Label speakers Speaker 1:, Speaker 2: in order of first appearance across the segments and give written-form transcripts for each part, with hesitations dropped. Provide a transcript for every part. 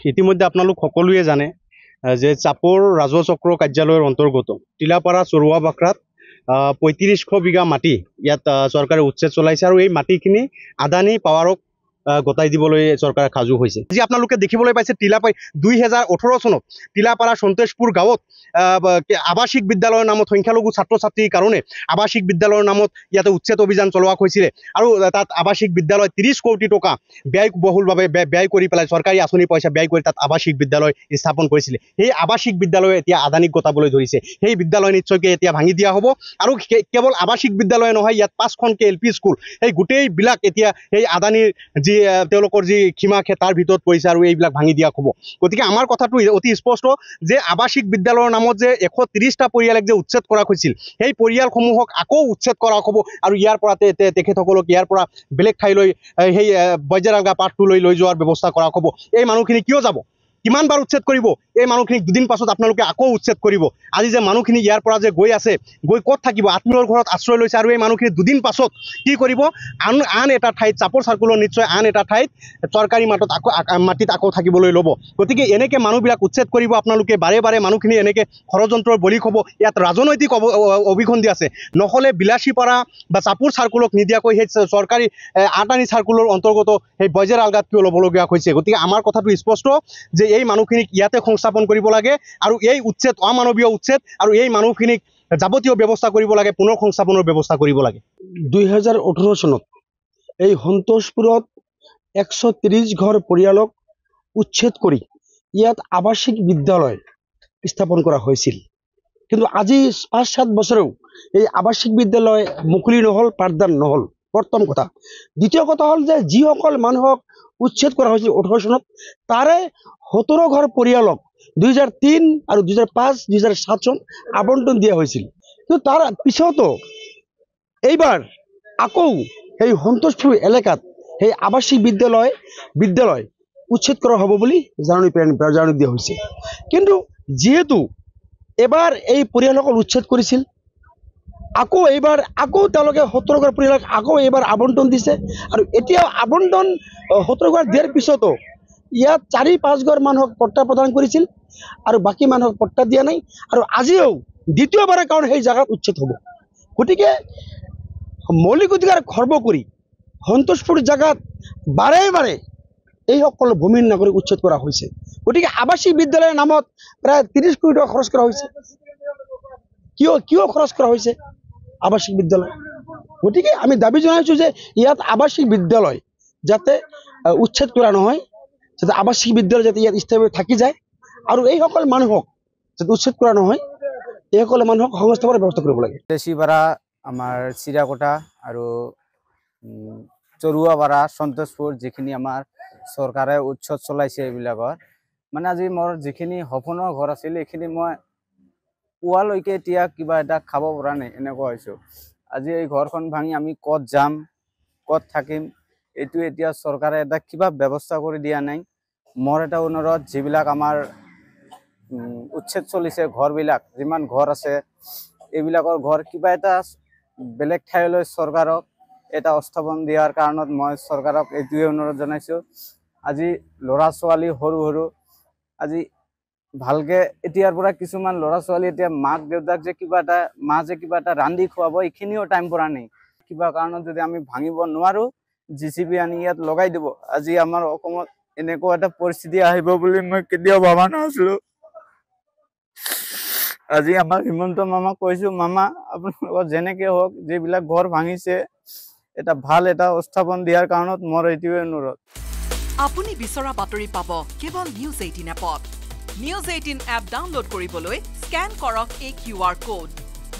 Speaker 1: ইতিমধ্যে আপোনালোক সকলোৱে জানে যে চাপৰ ৰাজহ চক্ৰ কাৰ্যালয়ৰ অন্তৰ্গত টিলাপাৰা চৰুৱা বাখৰাত ৩৫০০ বিঘা মাটি ইয়াত চৰকাৰে উচ্ছেদ চলাইছে আৰু এই মাটিখিনি আদানী পাৱাৰক গতাই দিবলৈ চৰকাৰে সাজু হৈছে। আজি আপোনালোকে দেখিবলৈ পাইছে 2018 চনত টিলাপাৰা সন্তোষপুৰ গাঁৱত আৱাসিক বিদ্যালয়ৰ নামত সংখ্যালঘু ছাত্ৰ ছাত্ৰীৰ কাৰণে আৱাসিক বিদ্যালয়ৰ নামত ইয়াতে উচ্ছেদ অভিযান চলোৱা হৈছিলে আৰু তাত আৱাসিক বিদ্যালয় 30 কোটি টকা ব্যয়বহুলভাৱে ব্যয় কৰি পেলাই চৰকাৰী আঁচনি পইচা ব্যয় কৰি তাত আৱাসিক বিদ্যালয় স্থাপন কৰিছিলে। সেই আৱাসিক বিদ্যালয় এতিয়া আদানীক গতাবলৈ ধৰিছে। সেই বিদ্যালয় নিশ্চয়কৈ এতিয়া ভাঙি দিয়া হ'ব আৰু কেৱল আৱাসিক বিদ্যালয় নহয়, ইয়াত 5খনকৈ LP স্কুল সেই গোটেইবিলাক এতিয়া সেই আদানীৰ যি তেওঁলোকৰ যি সীমাক্ষে তাৰ ভিতৰত পৰিছে আৰু এইবিলাক ভাঙি দিয়া হ'ব। গতিকে আমাৰ কথাটো অতি স্পষ্ট যে আৱাসিক বিদ্যালয়ৰ নামত যে 130টা পৰিয়ালক যে উচ্ছেদ কৰা হৈছিল সেই পৰিয়ালসমূহক আকৌ উচ্ছেদ কৰা হ'ব আৰু ইয়াৰ পৰা তেখেতসকলক ইয়াৰ পৰা বেলেগ ঠাইলৈ সেই বজ্ৰালগা পাঠটোলৈ লৈ যোৱাৰ ব্যৱস্থা কৰা হ'ব। এই মানুহখিনি কিয় যাব? কিমানবাৰ উচ্ছেদ কৰিব? এই মানুহখিনিক দুদিন পাছত আপোনালোকে আকৌ উচ্ছেদ কৰিব। আজি যে মানুহখিনি ইয়াৰ পৰা যে গৈ আছে, গৈ ক'ত থাকিব? আত্মীয়ৰ ঘৰত আশ্ৰয় লৈছে আৰু এই মানুহখিনি দুদিন পাছত কি কৰিব? আন এটা ঠাইত চাপৰ চাৰ্কুলৰ নিশ্চয় আন এটা ঠাইত চৰকাৰী মাটিত আকৌ থাকিবলৈ ল'ব। গতিকে এনেকৈ মানুহবিলাক উচ্ছেদ কৰিব আপোনালোকে বাৰে বাৰে। মানুহখিনি এনেকৈ ষড়যন্ত্ৰৰ বলি হ'ব। ইয়াত ৰাজনৈতিক অভিসন্ধি আছে। নহ'লে বিলাসীপাৰা বা চাপৰ চাৰ্কুলক নিদিয়াকৈ সেই চৰকাৰী আদানী চাৰ্কুলৰ অন্তৰ্গত সেই বজ্ৰালগাত কিয় ল'বলগীয়া হৈছে? গতিকে আমাৰ কথাটো স্পষ্ট যে এই মানুহখিনিক ইয়াতে সংস্থাপন কৰিব লাগে আৰু এই উচ্ছেদ অমানৱীয় উচ্ছেদ আৰু এই মানুহখিনিক যাৱতীয় ব্যৱস্থা কৰিব লাগে, পুনৰ সংস্থাপনৰ ব্যৱস্থা কৰিব লাগে।
Speaker 2: 2018 চনত এই সন্তোষপুৰত 130 ঘৰ পৰিয়ালক উচ্ছেদ কৰি ইয়াত আৱাসিক বিদ্যালয় স্থাপন কৰা হৈছিল। কিন্তু আজি 5-7 বছৰেও এই আৱাসিক বিদ্যালয় মুকলি নহ'ল, পাঠদান নহ'ল। প্ৰথম কথা। দ্বিতীয় কথা হ'ল যে যিসকল মানুহক উচ্ছেদ কৰা হৈছিল 18 চনত তাৰে 17 ঘৰ পৰিয়ালক 2003 আৰু 2005, 2007 চন আবণ্টন দিয়া হৈছিল। কিন্তু তাৰ পিছতো এইবাৰ আকৌ সেই সন্তোষপুৰ এলেকাত সেই আৱাসিক বিদ্যালয় উচ্ছেদ কৰা হ'ব বুলি জাননী দিয়া হৈছে। কিন্তু যিহেতু এবাৰ এই পৰিয়ালসকল উচ্ছেদ কৰিছিল, এইবাৰ তেওঁলোকে 17 ঘৰ পৰিয়ালক এইবাৰ আবণ্টন দিছে আৰু এতিয়া আবণ্টন 17 ঘৰ দিয়াৰ পিছতো ইয়াত 4-5 ঘৰ মানুহক পট্টা প্ৰদান কৰিছিল আৰু বাকী মানুহক পট্টা দিয়া নাই আৰু আজিও দ্বিতীয়বাৰৰ কাৰণে সেই জাগাত উচ্ছেদ হ'ব। গতিকে মৌলিক অধিকাৰ খৰ্ব কৰি সন্তোষপুৰ জাগাত বাৰে বাৰে এইসকল ভূমিৰ নাগৰিক উচ্ছেদ কৰা হৈছে। গতিকে আৱাসিক বিদ্যালয়ৰ নামত প্ৰায় 30 কোটি টকা খৰচ কৰা হৈছে। কিয় খৰচ কৰা হৈছে আৱাসিক বিদ্যালয়? গতিকে আমি দাবী জনাইছোঁ যে ইয়াত আৱাসিক বিদ্যালয় যাতে উচ্ছেদ কৰা নহয়, যাতে আৱাসিক বিদ্যালয় যাতে ইয়াত স্থায়ীভাৱে থাকি যায় আৰু এইসকল মানুহক যাতে উচ্ছেদ কৰা নহয়, এইসকল মানুহক সংস্থাপনৰ ব্যৱস্থা কৰিব লাগে।
Speaker 3: বিলাসীপাৰা, আমাৰ চিৰাকোটা আৰু চৰুৱাপাৰা, সন্তোষপুৰ যিখিনি আমাৰ চৰকাৰে উচ্ছেদ চলাইছে এইবিলাকৰ মানে আজি মোৰ যিখিনি সপোনৰ ঘৰ আছিল এইখিনি মই পুৱালৈকে এতিয়া কিবা এটা খাব পৰা নাই, এনেকুৱা হৈছোঁ। আজি এই ঘৰখন ভাঙি আমি ক'ত যাম, ক'ত থাকিম, এইটো এতিয়া চৰকাৰে এটা কিবা ব্যৱস্থা কৰি দিয়া নাই। মোৰ এটা অনুৰোধ, যিবিলাক আমাৰ উচ্ছেদ চলিছে ঘৰবিলাক, যিমান ঘৰ আছে এইবিলাকৰ ঘৰ কিবা এটা বেলেগ ঠাইলৈ চৰকাৰক এটা স্থাপন দিয়াৰ কাৰণত মই চৰকাৰক এইটোৱে অনুৰোধ জনাইছোঁ। আজি ল'ৰা ছোৱালী সৰু আজি ভালকে এতিয়াৰ পৰা কিছুমান ল'ৰা ছোৱালী এতিয়া মাক দেউতাক যে কিবা এটা ৰান্ধি খুৱাব এইখিনিও টাইম পৰা নাই। কিবা কাৰণত যদি আমি ভাঙিব নোৱাৰোঁ, JCB আনি ইয়াত লগাই দিব। আজি আমাৰ অসমত এনেকুৱা এটা পৰিস্থিতি আহিব বুলি মই কেতিয়াও ভবা নাছিলোঁ। আজি আমাৰ হিমন্ত মামাক কৈছোঁ, মামা আপোনালোকৰ যেনেকৈ হওক যিবিলাক ঘৰ ভাঙিছে এটা ভাল এটা স্থাপন দিয়াৰ কাৰণত মোৰ এইটোৱে অনুৰোধ।
Speaker 4: আপুনি বিচৰা বাতৰি পাব কেৱল News 18 এপত। News 18 এপ ডাউনলোড কৰিবলৈ স্কেন কৰক এই QR কোড।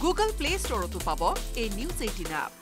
Speaker 4: Google Play Storeতো পাব এই News 18 এপ।